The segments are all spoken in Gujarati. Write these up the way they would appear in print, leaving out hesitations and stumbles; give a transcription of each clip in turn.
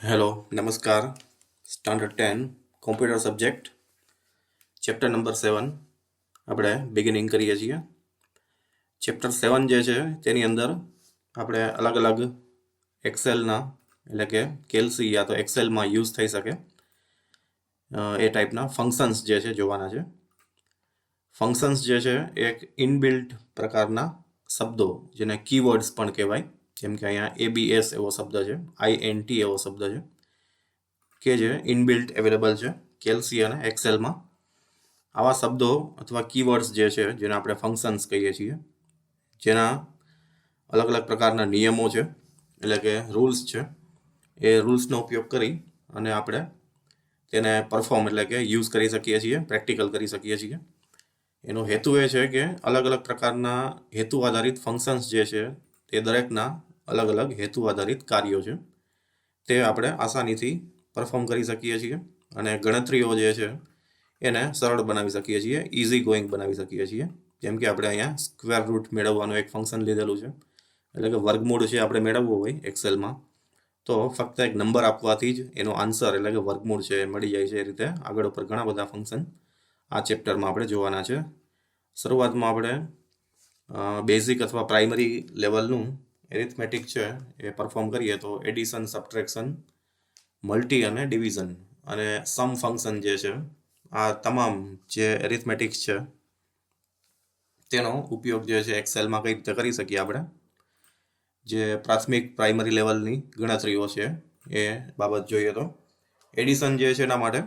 હેલો નમસ્કાર. Standard 10 computer subject chapter number 7 આપણે બિગિનિંગ કરીએ છીએ. ચેપ્ટર 7 જે છે તેની અંદર આપણે અલગ અલગ એક્સેલના એટલે કે કેલ્સી યા તો એક્સેલમાં યુઝ થઈ શકે એ ટાઈપના ફંક્શન્સ જે છે જોવાના છે. ફંક્શન્સ જે છે એક ઇનબિલ્ટ પ્રકારના શબ્દો જેને કીવર્ડ્સ પણ કહેવાય, જેમ કે અહીંયા ABS એવો શબ્દ છે, INT એવો શબ્દ છે કે જે ઇનબિલ્ટ અવેલેબલ છે કેલ્સી અને એક્સેલમાં. આવા શબ્દો અથવા કીવર્ડ્સ જે છે જેને આપણે ફંક્શન્સ કહીએ છીએ, જેના અલગ અલગ પ્રકારના નિયમો છે એટલે કે રૂલ્સ છે. એ રૂલ્સનો ઉપયોગ કરી અને આપણે તેને પરફોર્મ એટલે કે યુઝ કરી શકીએ છીએ, પ્રેક્ટિકલ કરી શકીએ છીએ. એનો હેતુ એ છે કે અલગ અલગ પ્રકારના હેતુ આધારિત ફંક્શન્સ જે છે તે દરેકના અલગ અલગ હેતુ આધારિત કાર્યો છે, તે આપણે આસાનીથી પરફોર્મ કરી શકીએ છીએ અને ગણતરીઓ જે છે એને સરળ બનાવી શકીએ છીએ, ઇઝી ગોઈંગ બનાવી શકીએ છીએ. જેમ કે આપણે અહીંયા સ્ક્વેર રૂટ મેળવવાનું એક ફંક્શન લીધેલું છે, એટલે કે વર્ગમૂળ છે આપણે મેળવવો હોય એક્સેલમાં તો ફક્ત એક નંબર આપવાથી જ એનો આન્સર એટલે કે વર્ગમૂળ છે એ મળી જાય છે. એ રીતે આગળ ઉપર ઘણા બધા ફંક્શન આ ચેપ્ટરમાં આપણે જોવાના છે. શરૂઆતમાં આપણે બેઝિક અથવા પ્રાઇમરી લેવલનું એરિથમેટિક છે એ પરફોર્મ કરીએ તો એડિશન, સબટ્રેક્શન, મલ્ટી અને ડિવિઝન અને સમ ફંક્શન જે છે, આ તમામ જે એરિથમેટિક્સ છે તેનો ઉપયોગ જે છે એક્સેલમાં કઈ રીતે કરી શકીએ આપણે, જે પ્રાથમિક પ્રાઇમરી લેવલની ગણતરીઓ છે એ બાબત જોઈએ તો એડિશન જે છે એના માટે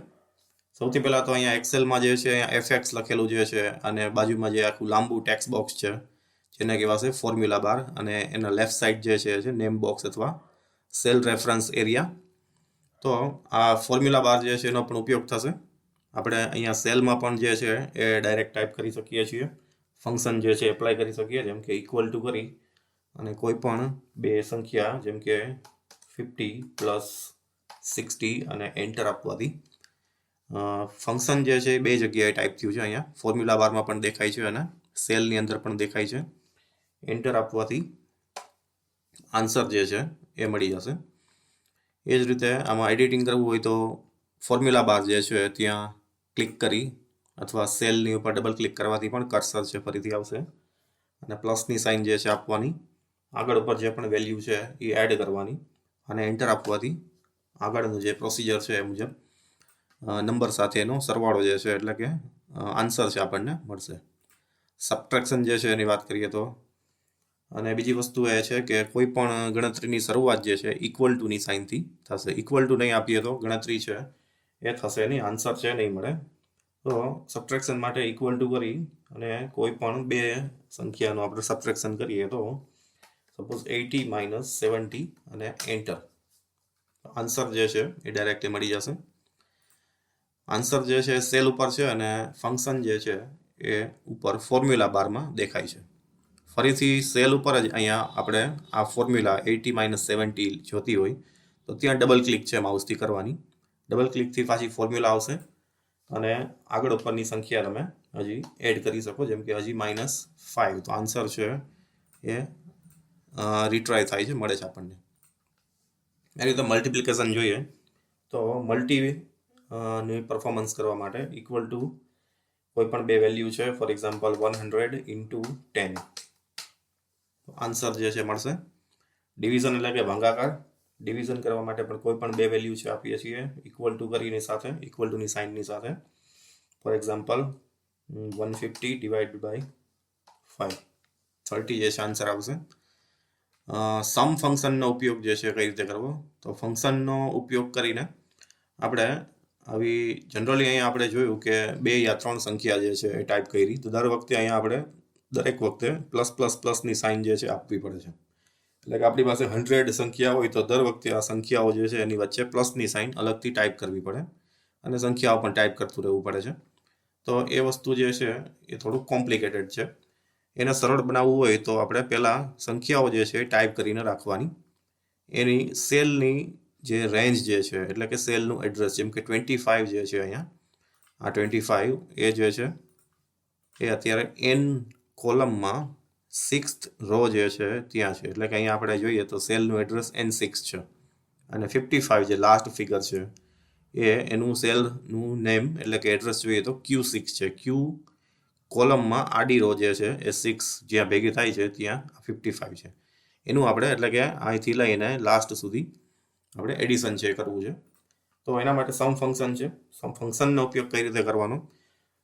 સૌથી પહેલાં તો અહીંયા એક્સેલમાં જે છે અહીંયા FX લખેલું જે છે અને બાજુમાં જે આખું લાંબુ ટેક્સ્ટ બોક્સ છે જેને કહેવાશે ફોર્મ્યુલા બાર, અને એના લેફ્ટ સાઈડ જે છે નેમ બોક્સ અથવા સેલ રેફરન્સ એરિયા. તો આ ફોર્મ્યુલા બાર જે છે એનો પણ ઉપયોગ થશે. આપણે અહીંયા સેલમાં પણ જે છે એ ડાયરેક્ટ ટાઈપ કરી શકીએ છીએ, ફંક્શન જે છે એપ્લાય કરી શકીએ, જેમ કે ઇક્વલ ટુ કરી અને કોઈ પણ બે સંખ્યા જેમ કે 50 + 60 અને એન્ટર આપવાથી ફંક્શન જે છે બે જગ્યાએ ટાઈપ થયું છે. અહીંયા ફોર્મ્યુલા બારમાં પણ દેખાય છે અને સેલની અંદર પણ દેખાય છે. એન્ટર આપવાથી આન્સર જે છે એ મળી જશે. એ જ રીતે આમાં એડિટિંગ કરવું હોય તો ફોર્મ્યુલા બાર જે છે ત્યાં ક્લિક કરી અથવા સેલની ઉપર ડબલ ક્લિક કરવાથી પણ કર્સર છે ફરીથી આવશે અને પ્લસની સાઇન જે છે આપવાની, આગળ ઉપર જે પણ વેલ્યુ છે એ એડ કરવાની અને એન્ટર આપવાથી આગળનું જે પ્રોસિજર છે એ મુજબ નંબર સાથેનો સરવાળો જે છે એટલે કે આન્સર છે આપણને મળશે. સબટ્રેક્શન જે છે એની વાત કરીએ તો, અને બીજી વસ્તુ એ છે કે કોઈ પણ ગણતરીની શરૂઆત જે છે ઇક્વલ ટુની સાઇનથી થશે. ઇક્વલ ટુ નહીં આપીએ તો ગણતરી છે એ થશે નહીં, આન્સર છે નહીં મળે. તો સબટ્રેક્શન માટે ઇક્વલ ટુ કરી અને કોઈ પણ બે સંખ્યાનો આપણે સબટ્રેક્શન કરીએ તો સપોઝ 80 - 70 અને એન્ટર, આન્સર જે છે એ ડાયરેક્ટલી મળી જશે. આન્સર જે છે સેલ ઉપર છે અને ફંક્શન જે છે એ ઉપર ફોર્મ્યુલા બારમાં દેખાય છે. ફરીથી સેલ ઉપર જ અહીંયા આપણે આ ફોર્મ્યુલા 80 - 70 જોતી હોય તો ત્યાં ડબલ ક્લિક છે માઉસથી કરવાની. ડબલ ક્લિકથી પાછી ફોર્મ્યુલા આવશે અને આગળ ઉપરની સંખ્યા તમે હજી એડ કરી શકો, જેમ કે હજી -5, તો આન્સર છે એ રિટ્રાય થાય છે, મળે છે આપણને. એ રીતે મલ્ટિપ્લિકેશન જોઈએ તો મલ્ટી ની પરફોર્મન્સ કરવા માટે ઇક્વલ ટુ કોઈ પણ બે વેલ્યુ છે, ફોર એક્ઝામ્પલ 100 × 10, આન્સર જે છે મળશે. ડિવિઝન એટલે કે ભાગાકાર, ડિવિઝન કરવા માટે પણ કોઈ પણ બે વેલ્યુ છે આપીએ છીએ ઇક્વલ ટુ કરીને સાથે, ઇક્વલ ટુની સાઇનની સાથે. ફોર એક્ઝામ્પલ 150 / 5, 30 જે છે આન્સર આવશે. સમ ફંક્શનનો ઉપયોગ જે છે કઈ રીતે કરવો, તો ફંક્શનનો ઉપયોગ કરીને આપણે આવી જનરલી અહીંયા આપણે જોયું કે 2 યા 3 સંખ્યા જે છે એ ટાઈપ કરી તો દર વખતે અહીંયા આપણે દરેક વખતે પ્લસની સાઇન જે છે આપવી પડે છે. એટલે કે આપણી પાસે 100 સંખ્યા હોય તો દર વખતે આ સંખ્યાઓ જે છે એની વચ્ચે પ્લસની સાઇન અલગથી ટાઈપ કરવી પડે અને સંખ્યાઓ પણ ટાઈપ કરતું રહેવું પડે છે. તો એ વસ્તુ જે છે એ થોડુંક કોમ્પ્લિકેટેડ છે. એને સરળ બનાવવું હોય તો આપણે પહેલાં સંખ્યાઓ જે છે એ ટાઈપ કરીને રાખવાની, એની સેલની જે રેન્જ જે છે એટલે કે સેલનું એડ્રેસ, જેમ કે 25 જે છે અહીંયા આ 25 એ જે છે એ અત્યારે N કોલમમાં 6th રો જે છે ત્યાં છે, એટલે કે અહીંયા આપણે જોઈએ તો સેલનું એડ્રેસ N6 છે. અને 55 જે લાસ્ટ ફિગર છે એ એનું સેલનું નેમ એટલે કે એડ્રેસ જોઈએ તો Q6 છે. ક્યુ કોલમમાં આડી રો જે છે એ 6 જ્યાં ભેગી થાય છે ત્યાં 55 છે. એનું આપણે એટલે કે અહીંથી લઈને લાસ્ટ સુધી આપણે એડિશન છે કરવું છે. તો એના માટે સમ ફંક્શન છે. સમ ફંક્શનનો ઉપયોગ કઈ રીતે કરવાનો,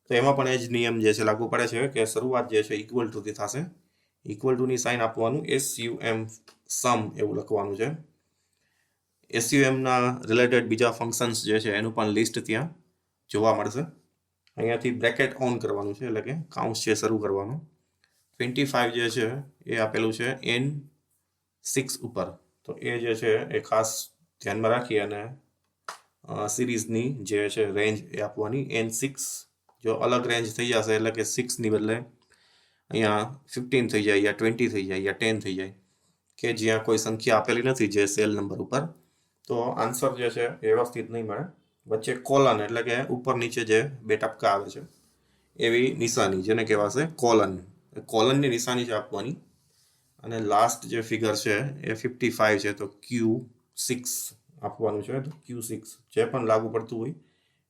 તો એમાં પણ એ જ નિયમ જે છે લાગુ પડે છે કે શરૂઆત જે છે ઇક્વલ ટુથી થશે. ઇક્વલ ટુની સાઇન આપવાનું SUM સમ એવું લખવાનું છે. SUMના રિલેટેડ બીજા ફંક્શન્સ જે છે એનું પણ લિસ્ટ ત્યાં જોવા મળશે. અહીંયાથી બ્રેકેટ ઓન કરવાનું છે એટલે કે કાઉન્સ છે શરૂ કરવાનું. 25 જે છે એ આપેલું છે N6 ઉપર, તો એ જે છે એ ખાસ ધ્યાનમાં રાખી અને સિરીઝની જે છે રેન્જ એ આપવાની N6. જો અલગ રેન્જ થઈ જશે એટલે કે 6ની બદલે અહીંયા 15 થઈ જાય યા 20 થઈ જાય યા 10 થઈ જાય કે જ્યાં કોઈ સંખ્યા આપેલી નથી જે સેલ નંબર ઉપર, તો આન્સર જે છે એ વ્યવસ્થિત નહીં મળે. વચ્ચે કોલન એટલે કે ઉપર નીચે જે બે ટપકા આવે છે એવી નિશાની જેને કહેવાશે કોલન. કોલનની નિશાની છે આપવાની. અને લાસ્ટ જે ફિગર છે એ 55 છે તો Q6 આપવાનું છે. તો Q6 જે પણ લાગુ પડતું હોય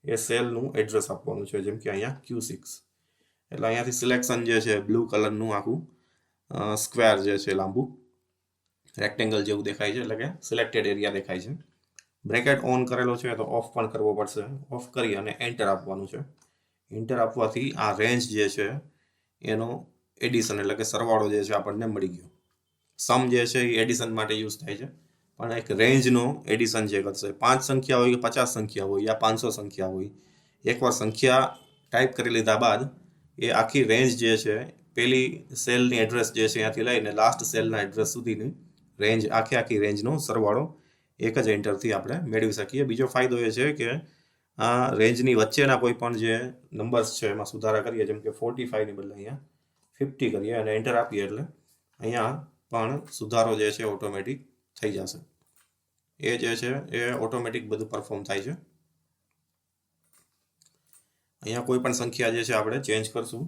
એ સેલનું એડ્રેસ આપવાનું છે, જેમ કે અહીંયા Q6. એટલે અહીંયાથી સિલેક્શન જે છે બ્લુ કલરનું આખું સ્ક્વેર જે છે લાંબુ રેક્ટેંગલ જેવું દેખાય છે એટલે કે સિલેક્ટેડ એરિયા દેખાય છે. બ્રેકેટ ઓન કરેલો છે તો ઓફ પણ કરવો પડશે. ઓફ કરી અને એન્ટર આપવાનું છે. એન્ટર આપવાથી આ રેન્જ જે છે એનો એડિશન એટલે કે સરવાળો જે છે આપણને મળી ગયો. સમ જે છે એ એડિશન માટે યુઝ થાય છે, પણ એક રેન્જનો એડિશન જે કરશે 5 સંખ્યા હોય કે 50 સંખ્યા હોય યા 500 સંખ્યા હોય, એકવાર સંખ્યા ટાઈપ કરી લીધા બાદ એ આખી રેન્જ જે છે પેલી સેલની એડ્રેસ જે છે ત્યાંથી લઈને લાસ્ટ સેલના એડ્રેસ સુધીની રેન્જ આખી રેન્જનો સરવાળો એક જ એન્ટરથી આપણે મેળવી શકીએ. બીજો ફાયદો એ છે કે આ રેન્જની વચ્ચેના કોઈ પણ જે નંબર્સ છે એમાં સુધારા કરીએ, જેમ કે 45ની બદલે અહીંયા 50 કરીએ અને એન્ટર આપીએ એટલે અહીંયા પણ સુધારો જે છે ઓટોમેટિક થઈ જશે. એ જે છે એ ઓટોમેટિક બધું પરફોર્મ થાય છે. અહીંયા કોઈ પણ સંખ્યા જે છે આપણે ચેન્જ કરશું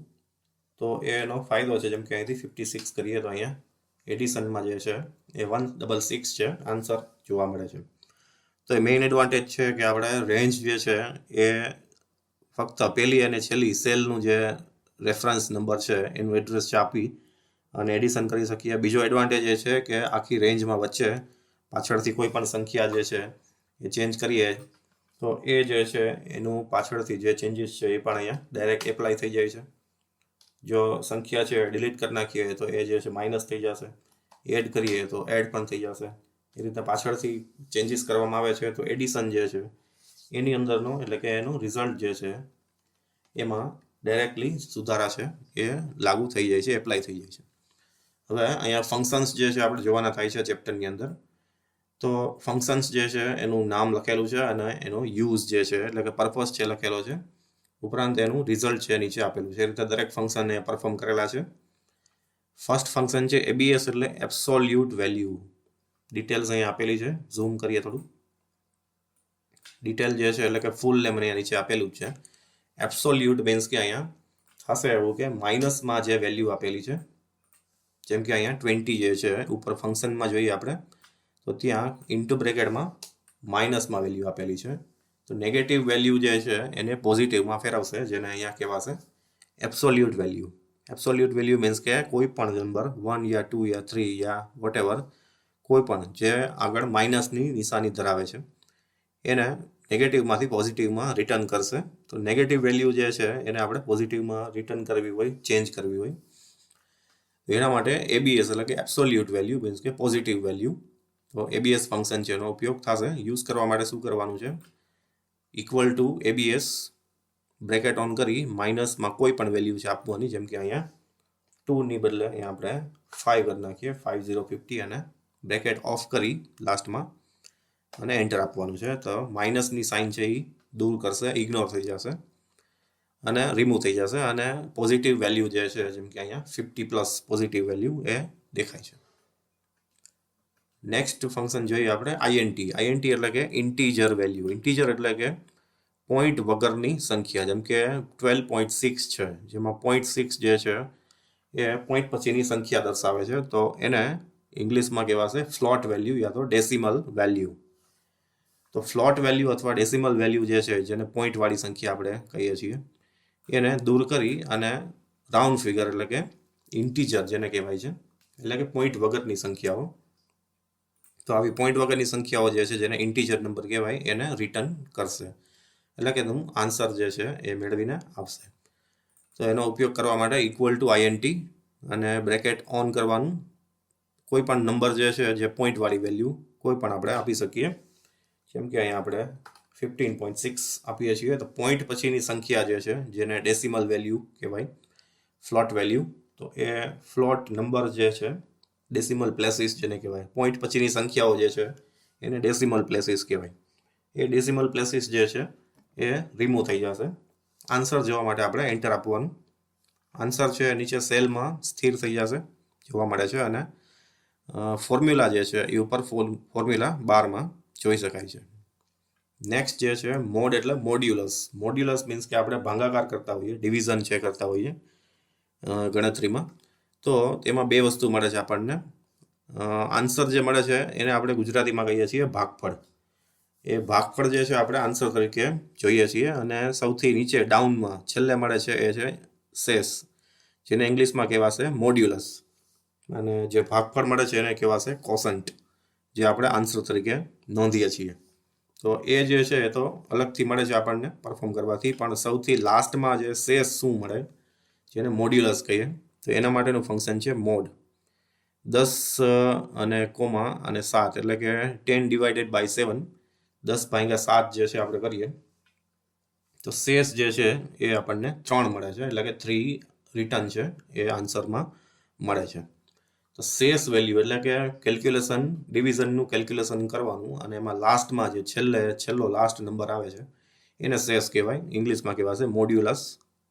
તો એનો ફાયદો છે, જેમ કે અહીંથી 56 કરીએ તો અહીંયા એડિશનમાં જે છે એ 166 છે આન્સર જોવા મળે છે. તો એ મેઇન એડવાન્ટેજ છે કે આપણે રેન્જ જે છે એ ફક્ત પહેલી અને છેલ્લી સેલનું જે રેફરન્સ નંબર છે એનું એડ્રેસ આપી અને એડિશન કરી શકીએ. બીજો એડવાન્ટેજ એ છે કે આખી રેન્જમાં વચ્ચે પાછળથી કોઈ પણ સંખ્યા જે છે એ ચેન્જ કરીએ તો એ જે છે એનું પાછળથી જે ચેન્જીસ છે એ પણ અહીંયા ડાયરેક્ટ એપ્લાય થઈ જાય છે. જો સંખ્યા છે ડિલીટ કરી નાખીએ તો એ જે છે માઇનસ થઈ જશે, એડ કરીએ તો એડ પણ થઈ જશે. એ રીતે પાછળથી ચેન્જીસ કરવામાં આવે છે તો એડિશન જે છે એની અંદરનો એટલે કે એનું રિઝલ્ટ જે છે એમાં ડાયરેક્ટલી સુધારા છે એ લાગુ થઈ જાય છે, એપ્લાય થઈ જાય છે. હવે અહીંયા ફંક્શન્સ જે છે આપણે જોવાના થાય છે ચેપ્ટરની અંદર. તો ફંક્શન્સ જે છે એનું નામ લખેલું છે અને એનો યુઝ જે છે એટલે કે પર્પઝ છે લખેલો છે, ઉપરાંત એનું રિઝલ્ટ છે નીચે આપેલું છે. એ રીતે દરેક ફંક્શન એ પરફોર્મ કરેલા છે. ફર્સ્ટ ફંક્શન છે ABS એટલે એબ્સોલ્યુટ વેલ્યુ. ડિટેલ્સ અહીંયા આપેલી છે, ઝૂમ કરીએ થોડું. ડિટેલ જે છે એટલે કે ફૂલ નેમ અહીંયા નીચે આપેલું છે. એબ્સોલ્યુટ મીન્સ કે અહીંયા થશે એવું કે માઇનસમાં જે વેલ્યુ આપેલી છે, જેમ કે અહીંયા 20 જે છે ઉપર ફંક્શનમાં જોઈએ આપણે તો ત્યાં ઇન્ટુ બ્રેકેટમાં માઇનસમાં વેલ્યુ આપેલી છે. તો નેગેટિવ વેલ્યુ જે છે એને પોઝિટિવમાં ફેરવશે, જેને અહીંયા કહેવાશે absolute value. Absolute value means કે કોઈ પણ નંબર 1 યા 2 યા 3 યા વોટેવર કોઈ પણ જે આગળ માઇનસની નિશાની ધરાવે છે એને નેગેટિવમાંથી પોઝિટિવમાં રિટર્ન કરશે. તો નેગેટિવ વેલ્યુ જે છે એને આપણે પોઝિટિવમાં રિટર્ન કરવી હોય, ચેન્જ કરવી હોય, એના માટે ABS એટલે કે એબ્સોલ્યુટ વેલ્યુ મીન્સ કે પોઝિટિવ વેલ્યુ. તો ABS ફંક્શન છે એનો ઉપયોગ થશે. યુઝ કરવા માટે શું કરવાનું છે, equal to ABS bracket on કરી માઇનસમાં કોઈ પણ વેલ્યુ છે આપવાની, જેમ કે અહીંયા 2ની બદલે અહીંયા આપણે 5 કરી નાખીએ, 5050 અને બ્રેકેટ ઓફ કરી લાસ્ટમાં અને એન્ટર આપવાનું છે. તો માઇનસની સાઇન છે એ દૂર કરશે, ઇગ્નોર થઈ જશે અને રિમૂવ થઈ જશે અને પોઝિટિવ વેલ્યુ જે છે જેમ કે અહીંયા 50+ પોઝિટિવ વેલ્યુ એ દેખાય છે. નેક્સ્ટ ફંક્શન જોઈએ આપણે INT. INT એટલે કે ઇન્ટીજર વેલ્યુ. ઇન્ટીજર એટલે કે પોઈન્ટ વગરની સંખ્યા, જેમ કે 12.6 છે જેમાં 0.6 જે છે એ પોઈન્ટ પછીની સંખ્યા દર્શાવે છે, તો એને ઇંગ્લિશમાં કહેવાશે ફ્લોટ વેલ્યુ યા તો ડેસિમલ વેલ્યુ. તો ફ્લોટ વેલ્યુ અથવા ડેસિમલ વેલ્યુ જે છે જેને પોઈન્ટવાળી સંખ્યા આપણે કહીએ છીએ એને દૂર કરી અને રાઉન્ડ ફિગર એટલે કે ઇન્ટીજર જેને કહેવાય છે એટલે કે પોઈન્ટ વગરની સંખ્યાઓ, તો આવી પોઈન્ટ વગરની સંખ્યાઓ જે છે જેને ઇન્ટીજર નંબર કહેવાય એને રિટર્ન કરશે, એટલે કે તમે આન્સર જે છે એ મેળવીને આપશે. તો એનો ઉપયોગ કરવા માટે ઇક્વલ ટુ INT અને બ્રેકેટ ઓન કરવાનું. કોઈ પણ નંબર જે છે જે પોઈન્ટવાળી વેલ્યુ કોઈ પણ આપણે આપી શકીએ, જેમ કે અહીંયા આપણે 15.6 આપીએ છીએ તો પોઈન્ટ પછીની સંખ્યા જે છે જેને ડેસિમલ વેલ્યુ કહેવાય, ફ્લોટ વેલ્યુ, તો એ ફ્લોટ નંબર જે છે ડેસિમલ પ્લેસીસ જેને કહેવાય, પોઈન્ટ પછીની સંખ્યાઓ જે છે એને ડેસિમલ પ્લેસીસ કહેવાય. એ ડેસિમલ પ્લેસીસ જે છે એ રિમૂવ થઈ જશે. આન્સર જોવા માટે આપણે એન્ટર આપવાનું. આન્સર છે નીચે સેલમાં સ્થિર થઈ જશે, જોવા મળે છે, અને ફોર્મ્યુલા જે છે એ ઉપર ફોર્મ્યુલા બારમાં જોઈ શકાય છે. નેક્સ્ટ જે છે મોડ એટલે મોડ્યુલસ. મોડ્યુલસ મીન્સ કે આપણે ભાગાકાર કરતા હોઈએ, ડિવિઝન છે કરતા હોઈએ ગણતરીમાં, તો એમાં બે વસ્તુ મળે છે આપણને. આન્સર જે મળે છે એને આપણે ગુજરાતીમાં કહીએ છીએ ભાગફળ. એ ભાગફળ જે છે આપણે આન્સર તરીકે જોઈએ છીએ, અને સૌથી નીચે ડાઉનમાં છેલ્લે મળે છે એ છે શેષ, જેને ઇંગ્લિશમાં કહેવાશે મોડ્યુલસ, અને જે ભાગફળ મળે છે એને કહેવાશે કોસન્ટ, જે આપણે આન્સર તરીકે નોંધીએ છીએ. તો એ જે છે એ તો અલગથી મળે છે આપણને પરફોર્મ કરવાથી, પણ સૌથી લાસ્ટમાં જે શેષ શું મળે જેને મોડ્યુલસ કહીએ, તો એના માટેનું ફંક્શન છે મોડ. 10 અને કોમા અને 7 એટલે કે 10 ડિવાઇડેડ બાય 7, 10/7 જે છે આપણે કરીએ તો શેષ જે છે એ આપણને 3 મળે છે, એટલે કે 3 રિટર્ન છે એ આન્સરમાં મળે છે. તો શેષ વેલ્યુ એટલે કે કેલ્ક્યુલેશન, ડિવિઝનનું કેલ્ક્યુલેશન કરવાનું, અને એમાં લાસ્ટમાં જે છેલ્લો લાસ્ટ નંબર આવે છે એને શેષ કહેવાય. ઇંગ્લિશમાં કહેવાશે મોડ્યુલસ,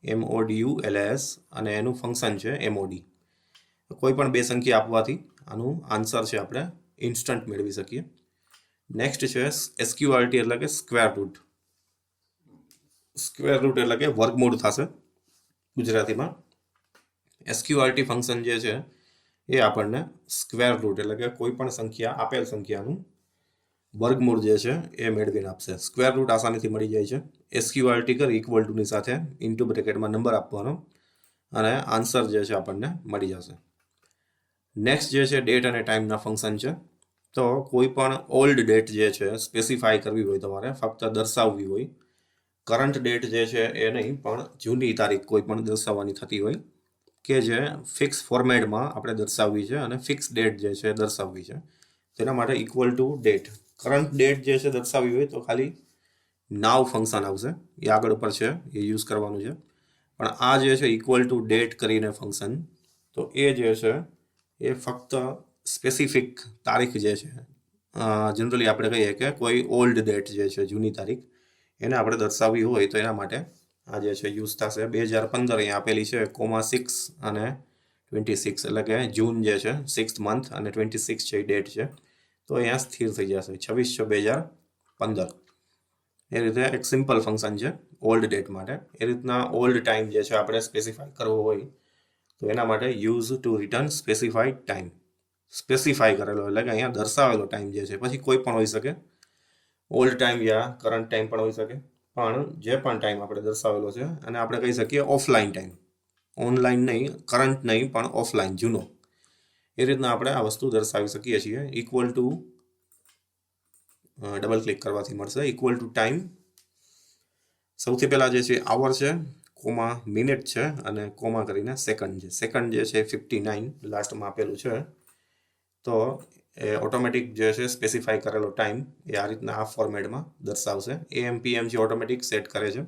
MODULAS, અને એનું ફંક્શન છે MOD. કોઈ પણ બે સંખ્યા આપવાથી આનું આન્સર છે આપણે ઇન્સ્ટન્ટ મેળવી શકીએ. નેક્સ્ટ છે SQRT એટલે કે સ્ક્વેર રૂટ. સ્ક્વેર રૂટ એટલે કે વર્ગમૂળ થશે ગુજરાતીમાં. SQRT ફંક્શન જે છે એ આપણને સ્ક્વેર રૂટ એટલે કે કોઈ પણ સંખ્યા, આપેલ સંખ્યાનું વર્ગમૂળ જે છે એ મેળવીને આપશે. સ્ક્વેર રૂટ આસાનીથી મળી જાય છે. SQRT કરી ઇક્વલ ટુની સાથે ઇન્ટુ બ્રેકેટમાં નંબર આપવાનો અને આન્સર જે છે આપણને મળી જશે. નેક્સ્ટ જે છે ડેટ અને ટાઈમના ફંક્શન છે. તો કોઈ પણ ઓલ્ડ ડેટ જે છે સ્પેસિફાય કરવી હોય, તમારે ફક્ત દર્શાવવી હોય, કરંટ ડેટ જે છે એ નહીં પણ જૂની તારીખ કોઈ પણ દર્શાવવાની થતી હોય, કે જે ફિક્સ ફોર્મેટમાં આપણે દર્શાવવી છે અને ફિક્સ ડેટ જે છે દર્શાવવી છે, તેના માટે equal to date. Current date જે છે દર્શાવવી હોય તો ખાલી નાવ ફંક્શન આવશે, એ આગળ ઉપર છે, એ યુઝ કરવાનું છે. પણ આ જે છે ઇક્વલ ટુ ડેટ કરીને ફંક્શન, તો એ જે છે એ ફક્ત સ્પેસિફિક તારીખ જે છે, જનરલી આપણે કહીએ કે કોઈ ઓલ્ડ ડેટ જે છે જૂની તારીખ, એને આપણે દર્શાવવી હોય તો એના માટે આ જે છે યુઝ થશે. 2015 અહીંયા આપેલી છે, -6 અને 26 એટલે કે જૂન જે છે 6th મંથ અને 26 છે એ ડેટ છે, તો અહીંયા સ્થિર થઈ જશે 26/6/2015. એ રીતે એક સિમ્પલ ફંક્શન છે ઓલ્ડ ડેટ માટે. એ રીતના ઓલ્ડ ટાઈમ જે છે આપણે સ્પેસિફાય કરવો હોય તો એના માટે use to return specified time. Specify કરેલો એટલે કે અહીંયા દર્શાવેલો ટાઈમ જે છે, પછી કોઈ પણ હોઈ શકે, ઓલ્ડ ટાઈમ યા કરંટ ટાઈમ પણ હોઈ શકે, પણ જે પણ ટાઈમ આપણે દર્શાવેલો છે અને આપણે કહી શકીએ ઓફલાઈન ટાઈમ, ઓનલાઈન નહીં, કરંટ નહીં, પણ ઓફલાઈન, જૂનો. એ રીતના આપણે આ વસ્તુ દર્શાવી શકીએ છીએ. ઇક્વલ ટુ ડબલ ક્લિક કરવાથી મળશે ઇક્વલ ટુ ટાઈમ. સૌથી પહેલા જે છે આવર છે, કોમા મિનિટ છે, અને કોમા કરીને સેકન્ડ છે. સેકન્ડ જે છે 59 લાસ્ટમાં આપેલું છે, તો એ ઓટોમેટિક જે છે સ્પેસિફાઈ કરેલો ટાઈમ એ આ રીતના આ ફોર્મેટમાં દર્શાવશે. AM PM જે ઓટોમેટિક સેટ કરે છે.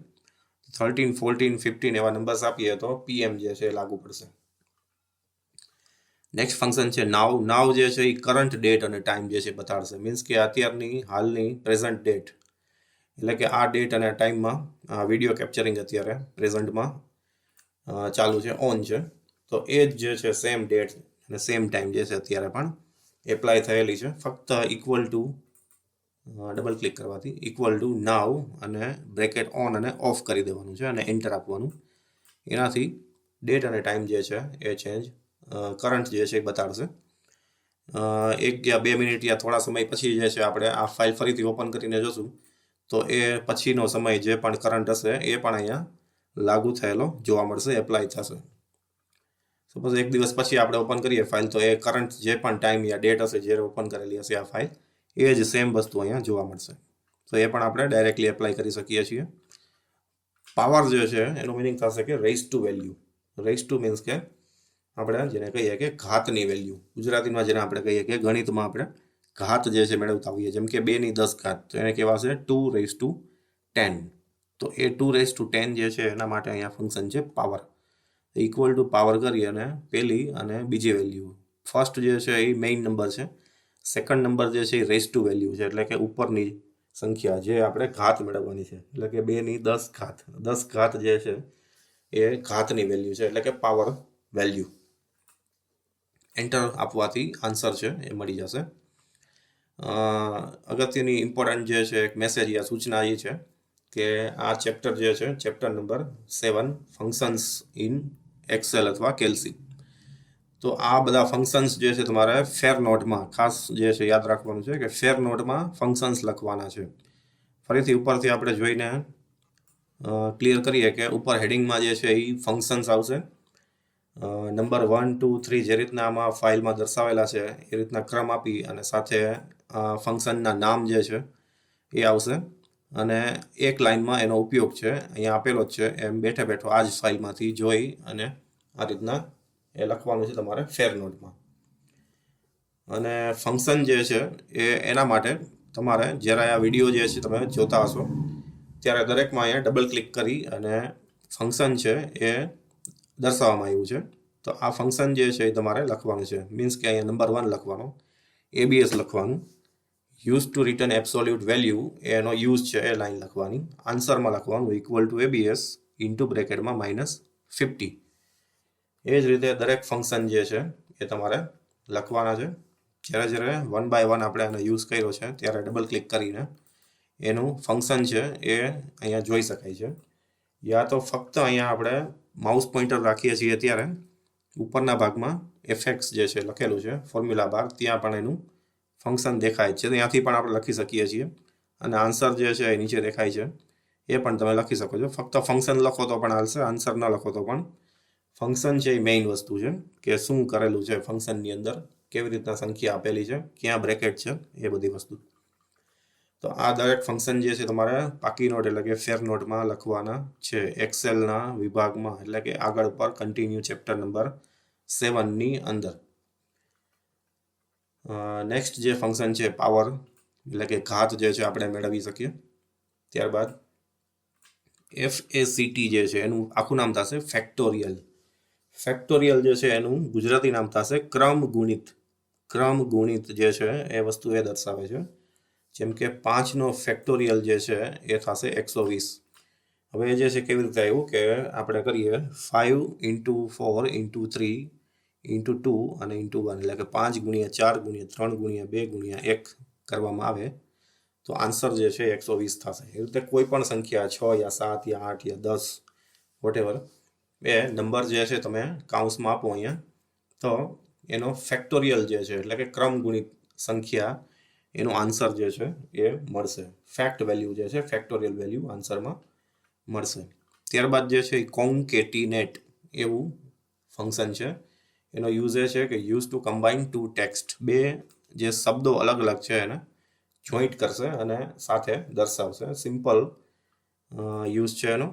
13, 14, 15 એવા નંબર્સ આપીએ તો PM જે છે લાગુ પડશે. નેક્સ્ટ ફંક્શન છે નાવ. નાવ જે છે એ કરંટ ડેટ અને ટાઈમ જે છે બતાડશે, મીન્સ કે અત્યારની હાલની પ્રેઝન્ટ ડેટ, એટલે કે આ ડેટ અને ટાઈમમાં વિડીયો કેપ્ચરિંગ અત્યારે પ્રેઝન્ટમાં ચાલુ છે, ઓન છે, તો એ જ જે છે સેમ ડેટ અને સેમ ટાઈમ જે છે અત્યારે પણ એપ્લાય થયેલી છે. ફક્ત ઇક્વલ ટુ ડબલ ક્લિક કરવાથી ઇક્વલ ટુ નાવ અને બ્રેકેટ ઓન અને ઓફ કરી દેવાનું છે અને એન્ટર આપવાનું. એનાથી ડેટ અને ટાઈમ જે છે એ ચેન્જ, કરંટ જે છે એ બતાડશે. 1 યા 2 મિનિટ યા થોડા સમય પછી જે છે આપણે આ ફાઇલ ફરીથી ઓપન કરીને જોશું તો એ પછીનો સમય જે પણ કરંટ હશે એ પણ અહીંયા લાગુ થયેલો જોવા મળશે, એપ્લાય થશે. સપોઝ 1 દિવસ પછી આપણે ઓપન કરીએ ફાઇલ તો એ કરંટ જે પણ ટાઈમ યા ડેટ હશે જ્યારે ઓપન કરેલી હશે આ ફાઇલ એ જ સેમ વસ્તુ અહીંયા જોવા મળશે. તો એ પણ આપણે ડાયરેક્ટલી એપ્લાય કરી શકીએ છીએ. પાવર જે છે એનો મિનિંગ થશે કે raise to value. Raise to means કે આપણે જેને કહીએ કે ઘાતની વેલ્યુ. ગુજરાતીમાં જેને આપણે કહીએ કે ગણિતમાં આપણે ઘાત જે છે મેળવતા હોઈએ, જેમ કે 2 ની 10 ઘાત, તો એને કહેવાશે 2^10. તો એ 2^10 જે છે એના માટે અહીંયા ફંક્શન છે પાવર. ઇક્વલ ટુ પાવર કરી અને પહેલી અને બીજી વેલ્યુ. ફર્સ્ટ જે છે એ મેઇન નંબર છે, સેકન્ડ નંબર જે છે એ રેઇઝ ટુ વેલ્યુ છે, એટલે કે ઉપરની સંખ્યા જે આપણે ઘાત મેળવવાની છે, એટલે કે 2 ની 10 ઘાત. 10 ઘાત જે છે એ ઘાતની વેલ્યુ છે, એટલે કે પાવર વેલ્યુ. એન્ટર આપવાથી આન્સર છે એ મળી જશે. અગત્યની ઇમ્પોર્ટન્ટ જે છે એક મેસેજ યા સૂચના એ છે કે આ ચેપ્ટર જે છે chapter number 7 functions in excel અથવા કેલ્સી. તો આ બધા ફંક્શન્સ જે છે તમારે ફેર નોટમાં ખાસ જે છે યાદ રાખવાનું છે કે ફેર નોટમાં ફંક્શન્સ લખવાના છે. ફરીથી ઉપરથી આપણે જોઈને ક્લિયર કરીએ કે ઉપર હેડિંગમાં જે છે એ ફંક્શન્સ આવશે. નંબર 1, 2, 3 જે રીતના આમાં ફાઇલમાં દર્શાવેલા છે એ રીતના ક્રમ આપી અને સાથે ફંક્શનના નામ જે છે એ આવશે અને એક લાઇનમાં એનો ઉપયોગ છે અહીંયા આપેલો જ છે, એમ બેઠે બેઠો આ જ ફાઇલમાંથી જોઈ અને આ રીતના એ લખવાનું છે તમારે ફેર નોટમાં. અને ફંક્શન જે છે એ એના માટે તમારે જ્યારે આ વિડીયો જે છે તમે જોતા હશો ત્યારે દરેકમાં અહીંયા ડબલ ક્લિક કરી અને ફંક્શન છે એ દર્શાવવામાં આવ્યું છે. તો આ ફંક્શન જે છે એ તમારે લખવાનું છે. મીન્સ કે અહીંયા નંબર 1 લખવાનો, ABS લખવાનું, use to return absolute value એનો યુઝ છે એ લાઈન લખવાની, આન્સરમાં લખવાનું ઇક્વલ ટુ ABS ઇન્ટુ બ્રેકેટમાં -50. એ જ રીતે દરેક ફંક્શન જે છે એ તમારે લખવાના છે. જ્યારે જ્યારે 1 બાય 1 આપણે આનો યુઝ કર્યો છે ત્યારે ડબલ ક્લિક કરીને એનું ફંક્શન છે એ અહીંયા જોઈ શકાય છે. યા તો ફક્ત અહીંયા આપણે માઉસ પોઇન્ટર રાખીએ છીએ ત્યારે ઉપરના ભાગમાં FX જે છે લખેલું છે ફોર્મ્યુલા બાર, ત્યાં પણ એનું ફંક્શન દેખાય છે, ત્યાંથી પણ આપણે લખી શકીએ છીએ. અને આન્સર જે છે એ નીચે દેખાય છે એ પણ તમે લખી શકો છો. ફક્ત ફંક્શન લખો તો પણ હાલશે, આન્સર ન લખો તો પણ. ફંક્શન છે એ મેઇન વસ્તુ છે કે શું કરેલું છે ફંક્શનની અંદર, કેવી રીતના સંખ્યા આપેલી છે, ક્યાં બ્રેકેટ છે, એ બધી વસ્તુ. તો આ દરેક ફંક્શન જે છે તમારે પાકી નોટ એટલે કે ફેર નોટમાં લખવાના છે એક્સેલના વિભાગમાં, એટલે કે આગળ પર કન્ટિન્યુ ચેપ્ટર નંબર 7ની અંદર. નેક્સ્ટ જે ફંક્શન છે પાવર એટલે કે ઘાત જે છે આપણે મેળવી શકીએ. ત્યારબાદ FACT જે છે એનું આખું નામ થશે ફેક્ટોરિયલ. ફેક્ટોરિયલ જે છે એનું ગુજરાતી નામ થશે ક્રમ ગુણિત. ક્રમ ગુણિત જે છે એ વસ્તુ એ દર્શાવે છે. જેમ કે 5નો ફેક્ટોરિયલ જે છે એ થશે 120. હવે એ જે છે કેવી રીતે આવ્યું કે આપણે કરીએ 5 × 4 × 3 × 2 અને × 1, એટલે કે 5 × 4 × 3 × 2 × 1 કરવામાં આવે તો આન્સર જે છે 120 થશે. એ રીતે કોઈ પણ સંખ્યા 6 યા 7 યા 8 યા 10 વોટેવર એ નંબર જે છે તમે કાઉન્સમાં આપો અહીંયા તો એનો ફેક્ટોરિયલ જે છે એટલે કે ક્રમ ગુણિત સંખ્યા એનો આન્સર જે છે એ મળશે. ફેક્ટ વેલ્યુ જે છે ફેક્ટોરિયલ વેલ્યુ આન્સરમાં મળશે. ત્યારબાદ જે છે કોન્કેટિનેટ એવું ફંક્શન છે. એનો યુઝ એ છે કે use to combine two text. બે જે શબ્દો અલગ અલગ છે એને જોઈન્ટ કરશે અને સાથે દર્શાવશે. સિમ્પલ યુઝ છે એનો,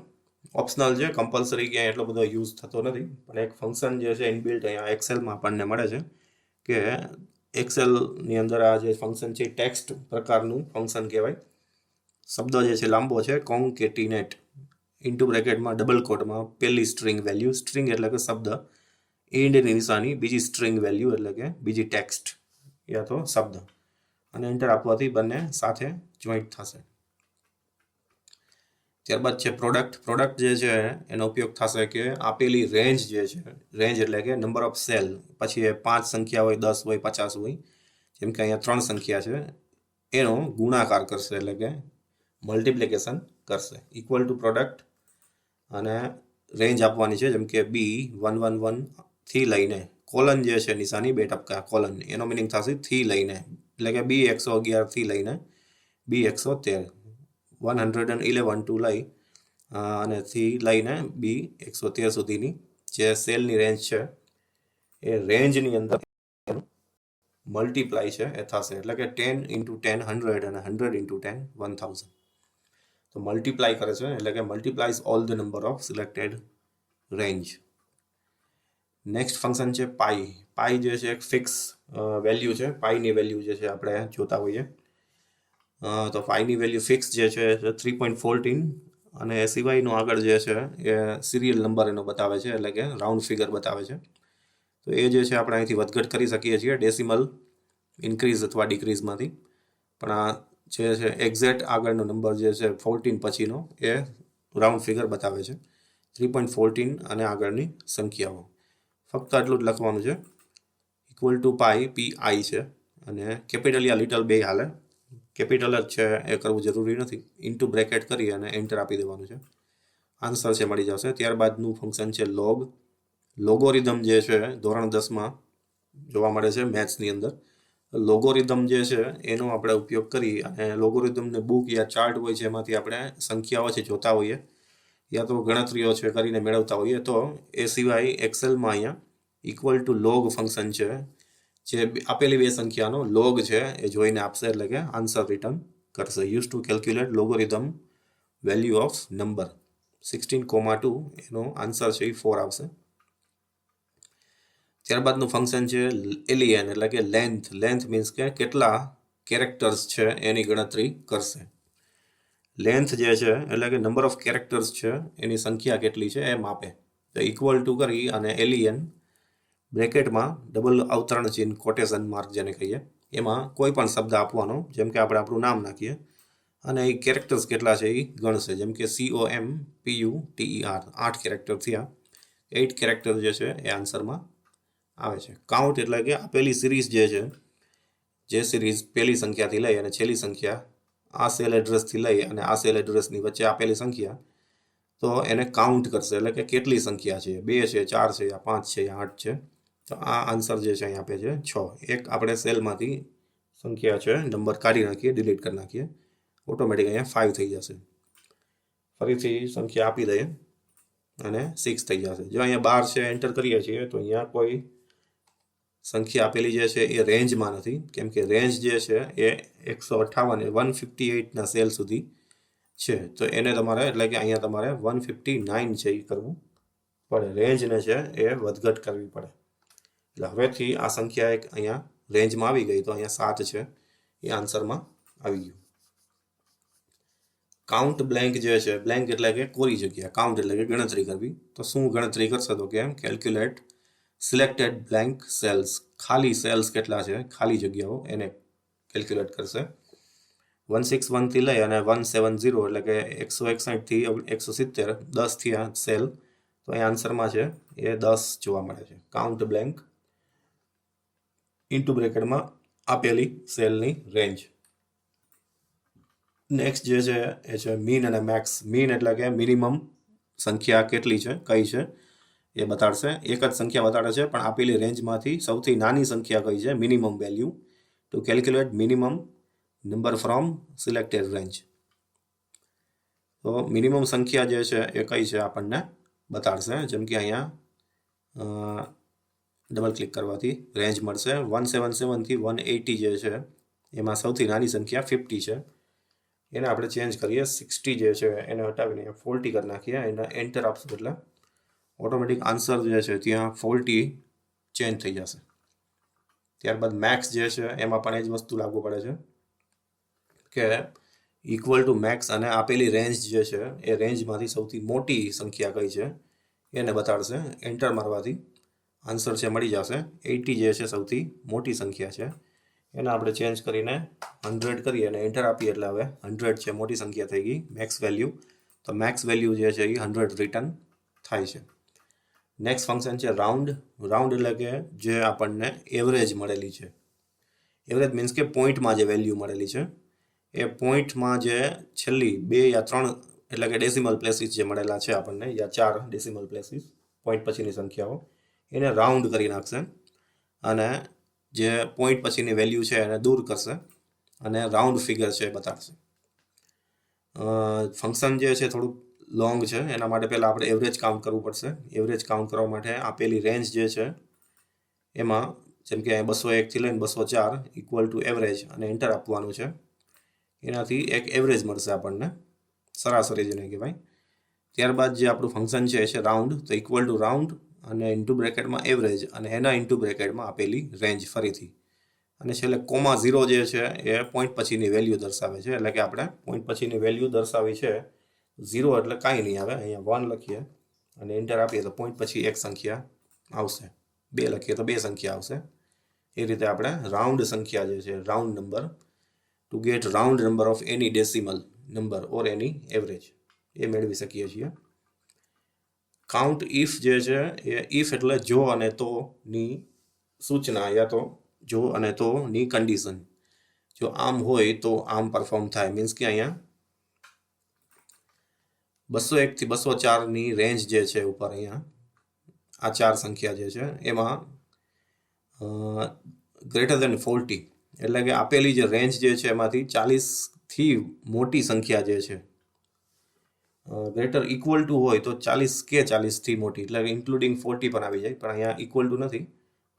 ઓપ્શનલ છે, કમ્પલસરી ક્યાંય એટલો બધો યુઝ થતો નથી. પણ એક ફંક્શન જે છે ઇનબિલ્ટ અહીંયા એક્સેલમાં આપણને મળે છે કે એક્સેલની અંદર આ જે ફંક્શન છે ટેક્સ્ટ પ્રકારનું ફંક્શન કહેવાય. શબ્દ જે છે લાંબો છે કોન્કેટિનેટ ઇન્ટુ બ્રેકેટમાં ડબલ કોટમાં પહેલી સ્ટ્રિંગ વેલ્યુ, સ્ટ્રિંગ એટલે કે શબ્દ, એન્ડની નિશાની, બીજી સ્ટ્રિંગ વેલ્યુ એટલે કે બીજી ટેક્સ્ટ યા તો શબ્દ, અને એન્ટર આપવાથી બંને સાથે જોઈન્ટ થશે. ત્યારબાદ છે પ્રોડક્ટ. પ્રોડક્ટ જે છે એનો ઉપયોગ થશે કે આપેલી રેન્જ જે છે, રેન્જ એટલે કે નંબર ઓફ સેલ, પછી એ 5 સંખ્યા હોય, 10 હોય, 50 હોય, જેમ કે અહીંયા 3 સંખ્યા છે, એનો ગુણાકાર કરશે એટલે કે મલ્ટિપ્લિકેશન કરશે. ઇક્વલ ટુ પ્રોડક્ટ અને રેન્જ આપવાની છે, જેમ કે B111 થી લઈને કોલન જે છે નિશાની 2 ટપકા કોલન, એનો મિનિંગ થશે થી લઈને, એટલે કે B111 થી લઈને B113, 111 ટુ લઈ અને થી લઈને B113 સુધીની જે સેલની રેન્જ છે એ રેન્જની અંદર મલ્ટીપ્લાય છે એ થશે, એટલે કે 10 × 10 100 અને 100 × 10 1000. તો મલ્ટીપ્લાય કરે છે, એટલે કે મલ્ટીપ્લાઇઝ all the number of selected range. Next function છે પાઈ. પાઈ જે છે એક ફિક્સ વેલ્યુ છે. પાઈની વેલ્યુ જે છે આપણે જોતા હોઈએ તો પાઈની વેલ્યુ ફિક્સ જે છે 3.14 અને એ સિવાયનું આગળ જે છે એ સિરિયલ નંબર એનો બતાવે છે, એટલે કે રાઉન્ડ ફિગર બતાવે છે. તો એ જે છે આપણે અહીંથી વધઘટ કરી શકીએ છીએ ડેસિમલ ઇન્ક્રીઝ અથવા ડિક્રીઝમાંથી, પણ આ જે છે એક્ઝેક્ટ આગળનો નંબર જે છે 14 પછીનો એ રાઉન્ડ ફિગર બતાવે છે, 3.14 અને આગળની સંખ્યાઓ. ફક્ત આટલું જ લખવાનું છે, ઇક્વલ ટુ પાઈ PI છે, અને કેપિટલ યા લિટલ બે હાલે, કેપિટલ જ છે એ કરવું જરૂરી નથી, ઇન્ટુ બ્રેકેટ કરી અને એન્ટર આપી દેવાનું છે, આન્સર છે મળી જશે. ત્યારબાદનું ફંક્શન છે લોગ. લોગોરિધમ જે છે ધોરણ 10માં જોવા મળે છે મેથ્સની અંદર. લોગોરિધમ જે છે એનો આપણે ઉપયોગ કરી અને લોગોરિધમની બુક યા ચાર્ટ હોય છે એમાંથી આપણે સંખ્યાઓ છે જોતા હોઈએ યા તો ગણતરીઓ છે કરીને મેળવતા હોઈએ. તો એ સિવાય એક્સેલમાં અહીંયા ઇક્વલ ટુ લોગ ફંક્શન છે, જે આપેલી બે સંખ્યાનો લોગ છે એ જોઈને આપશે, એટલે કે આન્સર રિટર્ન કરશે. Use to calculate logarithm value of number 16,2 એનો આન્સર છે એ 4 આવશે. ત્યારબાદનું ફંક્શન છે એલિયન, એટલે કે લેન્થ. લેન્થ મીન્સ કે કેટલા કેરેક્ટર્સ છે એની ગણતરી કરશે. લેન્થ જે છે એટલે કે નંબર ઓફ કેરેક્ટર્સ છે એની સંખ્યા કેટલી છે એ માપે. તો ઇક્વલ ટુ કરી અને એલિયન બ્રેકેટમાં ડબલ અવતરણ ચિહ્ન કોટેશન માર્ક જેને કહીએ, એમાં કોઈ પણ શબ્દ આપવાનો, જેમ કે આપણે આપણું નામ નાખીએ અને એ કેરેક્ટર્સ કેટલા છે એ ગણશે, જેમ કે COMPUTER 8 કેરેક્ટર થયા, 8 કેરેક્ટર જે છે એ આન્સરમાં આવે છે. કાઉન્ટ એટલે કે આપેલી સિરીઝ જે છે, જે સિરીઝ પહેલી સંખ્યાથી લઈ અને છેલ્લી સંખ્યા આ સેલ એડ્રેસથી લઈ અને આ સેલ એડ્રેસની વચ્ચે આપેલી સંખ્યા, તો એને કાઉન્ટ કરશે, એટલે કે કેટલી સંખ્યા છે, 2 છે, 4 છે, 5 છે, 8 છે. તો આ આન્સર જે છે અહીં આપે છે 6. એક આપણે સેલમાંથી સંખ્યા છે નંબર કાઢી નાખીએ, ડિલીટ કરી નાખીએ, ઓટોમેટિક અહીંયા 5 થઈ જશે. ફરીથી સંખ્યા આપી દઈએ અને 6 થઈ જશે. જો અહીંયા 12 છે એન્ટર કરીએ છીએ તો અહીંયા કોઈ સંખ્યા આપેલી જે છે એ રેન્જમાં નથી, કેમ કે રેન્જ જે છે એ 158 158ના સેલ સુધી છે. તો એને તમારે, એટલે કે અહીંયા તમારે 159 છે એ કરવું પડે, રેન્જને છે એ વધઘટ કરવી પડે. એટલે હવેથી આ સંખ્યા એક અહીંયા રેન્જમાં આવી ગઈ, તો અહીંયા 7 છે એ આન્સરમાં આવી ગયું. કાઉન્ટ બ્લેન્ક જે છે, બ્લેન્ક એટલે કે કોરી જગ્યા, કાઉન્ટ એટલે કે ગણતરી કરવી. તો શું ગણતરી કરશે, તો કેમ કેલ્ક્યુલેટ સિલેક્ટેડ બ્લેન્ક સેલ્સ, ખાલી સેલ્સ કેટલા છે, ખાલી જગ્યાઓ, એને કેલ્ક્યુલેટ કરશે. 161 થી લઈ અને 170 એટલે કે 161 થી 170 10 થયા સેલ, તો એ આન્સરમાં છે એ 10 જોવા મળે છે. કાઉન્ટ બ્લેન્ક ઇન્ટુ બ્રેકેટમાં આપેલી સેલની રેન્જ. નેક્સ્ટ જે છે એ છે મીન અને મેક્સ. મીન એટલે કે મિનિમમ સંખ્યા કેટલી છે, કઈ છે એ બતાડશે. એક જ સંખ્યા બતાડે છે પણ આપેલી રેન્જમાંથી સૌથી નાની સંખ્યા કઈ છે, minimum value, to calculate minimum number from selected range. તો મિનિમમ સંખ્યા જે છે એ કઈ છે આપણને બતાડશે, જેમ કે અહીંયા ડબલ ક્લિક કરવાથી રેન્જ મળશે. 177 થી 180 જે છે એમાં સૌથી નાની સંખ્યા 50 છે, એને આપણે ચેન્જ કરીએ, 60 જે છે એને હટાવીને 40 કરી નાખીએ, એને એન્ટર આપશું એટલે ઓટોમેટિક આન્સર જે છે ત્યાં 40 ચેન્જ થઈ જશે. ત્યારબાદ મેક્સ જે છે એમાં પણ એ જ વસ્તુ લાગુ પડે છે કે ઇક્વલ ટુ મેક્સ અને આપેલી રેન્જ જે છે એ રેન્જમાંથી સૌથી મોટી સંખ્યા કઈ છે એને બતાડશે. એન્ટર મારવાથી આન્સર છે મળી જશે. 80 જે છે સૌથી મોટી સંખ્યા છે, એને આપણે ચેન્જ કરીને 100 કરીએ અને એન્ટર આપીએ એટલે હવે 100 છે મોટી સંખ્યા થઈ ગઈ મેક્સ વેલ્યુ. તો મેક્સ વેલ્યુ જે છે એ 100 રિટર્ન થાય છે. નેક્સ્ટ ફંક્શન છે રાઉન્ડ. રાઉન્ડ એટલે કે જે આપણને એવરેજ મળેલી છે. એવરેજ મીન્સ કે પોઈન્ટમાં જે વેલ્યુ મળેલી છે એ પોઈન્ટમાં જે છેલ્લી 2 યા 3 એટલે કે ડેસિમલ પ્લેસીસ જે મળેલા છે આપણને, યા 4 ડેસિમલ પ્લેસીસ પોઈન્ટ પછીની સંખ્યાઓ, એને રાઉન્ડ કરી નાખશે. અને જે પોઈન્ટ પછીની વેલ્યુ છે એને દૂર કરશે અને રાઉન્ડ ફિગર છે એ બતાડશે. ફંક્શન જે છે થોડુંક લોંગ છે, એના માટે પહેલાં આપણે એવરેજ કાઉન્ટ કરવું પડશે. એવરેજ કાઉન્ટ કરવા માટે આપેલી રેન્જ જે છે એમાં જેમ કે 201 થી લઈને 204 ઇક્વલ ટુ એવરેજ અને એન્ટર આપવાનું છે. એનાથી એક એવરેજ મળશે આપણને, સરાસરી જેને કહેવાય. ત્યારબાદ જે આપણું ફંક્શન છે રાઉન્ડ, તો ઇક્વલ ટુ રાઉન્ડ અને ઇન્ટુ બ્રેકેટમાં એવરેજ અને એના ઇન્ટુ બ્રેકેટમાં આપેલી રેન્જ ફરીથી. અને છેલ્લે કોમા 0 જે છે એ પોઈન્ટ પછીની વેલ્યુ દર્શાવે છે. એટલે કે આપણે પોઈન્ટ પછીની વેલ્યુ દર્શાવી છે 0 એટલે કાંઈ નહીં આવે. અહીંયા 1 લખીએ અને એન્ટર આપીએ તો પોઈન્ટ પછી એક સંખ્યા આવશે. 2 લખીએ તો 2 સંખ્યા આવશે. એ રીતે આપણે રાઉન્ડ સંખ્યા જે છે, round number, to get round number of any decimal number or any average, એ મેળવી શકીએ છીએ. કાઉન્ટ ઇફ જે છે એ ઇફ એટલે જો અને તો ની સૂચના, યા તો જો અને તો ની કન્ડિશન. જો આમ હોય તો આમ પરફોર્મ થાય. મીન્સ કે અહીંયા 201 થી 204 ની રેન્જ જે છે ઉપર અહીંયા આ 4 સંખ્યા જે છે એમાં ગ્રેટર દેન 40 એટલે કે આપેલી જે રેન્જ જે છે એમાંથી 40 થી મોટી સંખ્યા જે છે, ગ્રેટર ઇક્વલ ટુ હોય તો 40 કે 40 થી મોટી, એટલે ઇન્ક્લુડિંગ 40 પણ આવી જાય, પણ અહીંયા ઇક્વલ ટુ નથી,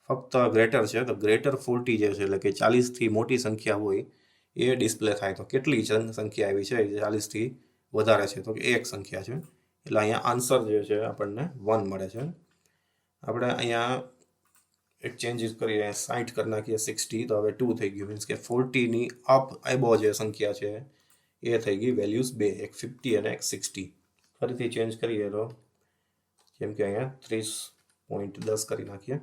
ફક્ત ગ્રેટર છે. તો ગ્રેટર 40 જે છે એટલે કે 40 થી મોટી સંખ્યા હોય એ ડિસ્પ્લે થાય. તો કેટલી સંખ્યા આવી છે 40 થી વધારે છે, તો કે એક સંખ્યા છે. એટલે અહીંયા આન્સર જે છે આપણને 1 મળે છે. આપણે અહીંયા એક ચેન્જીસ કરીએ, 60 કરી નાખીએ 60, તો હવે 2 થઈ ગયું. મીન્સ કે 40 ની અપ એબો જે સંખ્યા છે એ થઈ ગઈ વેલ્યુઝ 2, એક 50 અને એક 60. ફરીથી ચેન્જ કરીએ તો જેમ કે અહીંયા 30.10 કરી નાખીએ,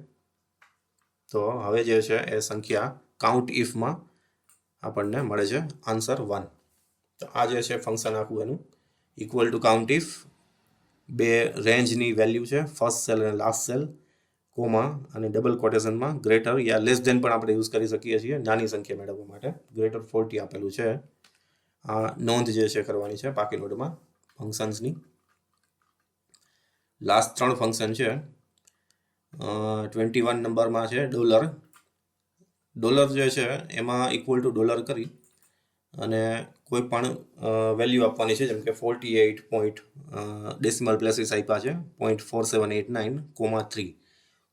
તો હવે જે છે એ સંખ્યા કાઉન્ટ ઇફમાં આપણને મળે છે આન્સર 1. તો આ જે છે ફંક્શન આખું એનું ઇક્વલ ટુ કાઉન્ટ ઇફ, 2 રેન્જની વેલ્યુ છે, ફર્સ્ટ સેલ અને લાસ્ટ સેલ, કોમા અને ડબલ કોટેશનમાં ગ્રેટર યા લેસ ધેન પણ આપણે યુઝ કરી શકીએ છીએ નાની સંખ્યા મેળવવા માટે. ગ્રેટર 40 આપેલું છે. આ નોંધ જે છે કરવાની છે બાકી નોટમાં ફંક્શન્સની. લાસ્ટ 3 ફંક્શન છે. 21 નંબરમાં છે ડોલર. ડોલર જે છે એમાં ઇક્વલ ટુ ડોલર કરી અને કોઈ પણ વેલ્યુ આપવાની છે, જેમ કે 48 પોઈન્ટ ડેસિમલ પ્લેસીસ આપ્યા છે 0.4789, કોમા 3.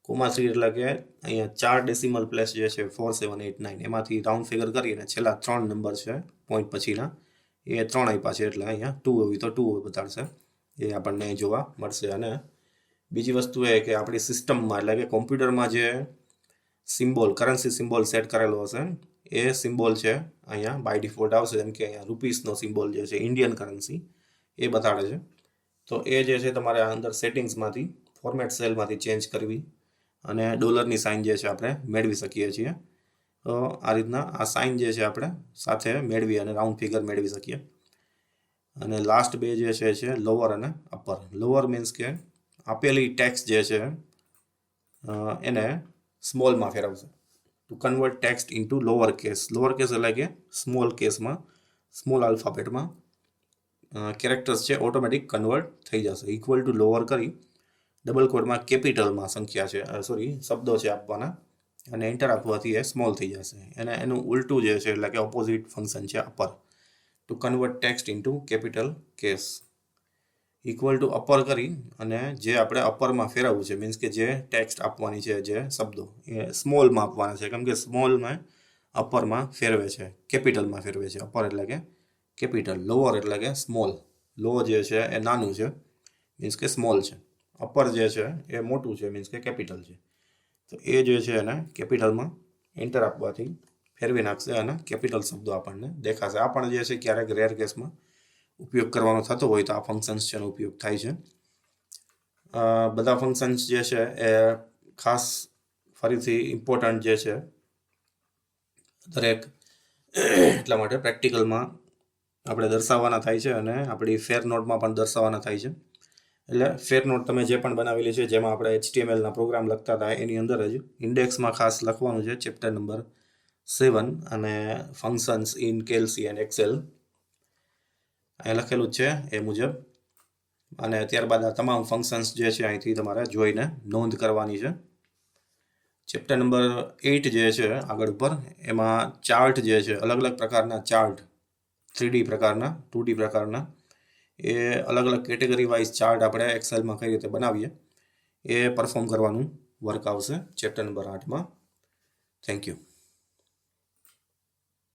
કોમા 3 એટલે કે અહીંયા 4 ડેસિમલ પ્લેસ જે છે 4789, એમાંથી રાઉન્ડ ફિગર કરી અને છેલ્લા 3 નંબર છે પોઈન્ટ પછીના એ 3 આપ્યા છે, એટલે અહીંયા 2 હોય તો 2 બતાડશે. એ આપણને જોવા મળશે. અને બીજી વસ્તુ એ કે આપણી સિસ્ટમમાં એટલે કે કોમ્પ્યુટરમાં જે સિમ્બોલ, કરન્સી સિમ્બોલ સેટ કરેલો હશે એ સિમ્બોલ છે અહીંયા બાય ડિફોલ્ટ આવશે. જેમ કે અહીંયા રૂપીસનો સિમ્બોલ જે છે ઇન્ડિયન કરન્સી એ બતાડે છે. તો એ જે છે તમારે અંદર સેટિંગ્સમાંથી ફોર્મેટ સેલમાંથી ચેન્જ કરવી અને ડોલરની સાઇન જે છે આપણે મેળવી શકીએ છીએ. તો આ રીતના આ સાઇન જે છે આપણે સાથે મેળવી અને રાઉન્ડ ફિગર મેળવી શકીએ. અને લાસ્ટ 2 જે છે લોઅર અને અપર. લોઅર મીન્સ કે આપેલી ટેક્સ્ટ જે છે એને સ્મોલમાં ફેરવશે. Two convert text into lower case. Lower case એટલે કે સ્મોલ કેસમાં, સ્મોલ આલ્ફાબેટમાં કેરેક્ટર્સ છે ઓટોમેટિક કન્વર્ટ થઈ જશે. ઇક્વલ ટુ લોઅર કરી ડબલ કોડમાં કેપિટલમાં સંખ્યા છે, શબ્દો છે આપવાના, અને એન્ટર આપવાથી એ સ્મોલ થઈ જશે. અને એનું ઉલટું જે છે એટલે કે ઓપોઝિટ ફંક્શન છે upper. Two convert text into capital case. Equal to upper કરી અને જે આપણે અપરમાં ફેરવવું છે, મીન્સ કે જે ટેક્સ્ટ આપવાની છે, જે શબ્દો એ સ્મોલમાં આપવાના છે, કેમ કે સ્મોલમાં અપરમાં ફેરવે છે, કેપિટલમાં ફેરવે છે. અપર એટલે કે કેપિટલ, લોઅર એટલે કે સ્મોલ. લો જે છે એ નાનું છે, મીન્સ કે સ્મોલ છે. અપર જે છે એ મોટું છે, મીન્સ કે કેપિટલ છે. તો એ જે છે એને કેપિટલમાં એન્ટર આપવાથી ફેરવી નાખશે અને કેપિટલ શબ્દો આપણને દેખાશે. આ પણ જે છે ક્યારેક રેર કેસમાં ઉપયોગ કરવાનો થતો હોય તો આ ફંક્શન્સ છે એનો ઉપયોગ થાય છે. બધા ફંક્શન્સ જે છે એ ખાસ ફરીથી ઇમ્પોર્ટન્ટ જે છે દરેક એટલા માટે પ્રેક્ટિકલમાં આપણે દર્શાવવાના થાય છે અને આપણી ફેર નોટમાં પણ દર્શાવવાના થાય છે. એટલે ફેર નોટ તમે જે પણ બનાવેલી છે, જેમાં આપણે HTMLના પ્રોગ્રામ લખતા હતા એની અંદર જ ઇન્ડેક્સમાં ખાસ લખવાનું છે ચેપ્ટર નંબર 7 અને ફંક્શન્સ ઇન કેલ્સી એન્ડ એક્સેલ અહીં લખેલું છે એ મુજબ. અને ત્યારબાદ આ તમામ ફંક્શન્સ જે છે અહીંથી તમારે જોઈને નોંધ કરવાની છે. ચેપ્ટર નંબર 8 જે છે આગળ ઉપર એમાં ચાર્ટ જે છે અલગ અલગ પ્રકારના ચાર્ટ 3D પ્રકારના 2D પ્રકારના એ અલગ અલગ કેટેગરી વાઇઝ ચાર્ટ આપણે એક્સેલમાં કઈ રીતે બનાવીએ એ પરફોર્મ કરવાનું વર્ક આવશે ચેપ્ટર નંબર 8માં. Thank you.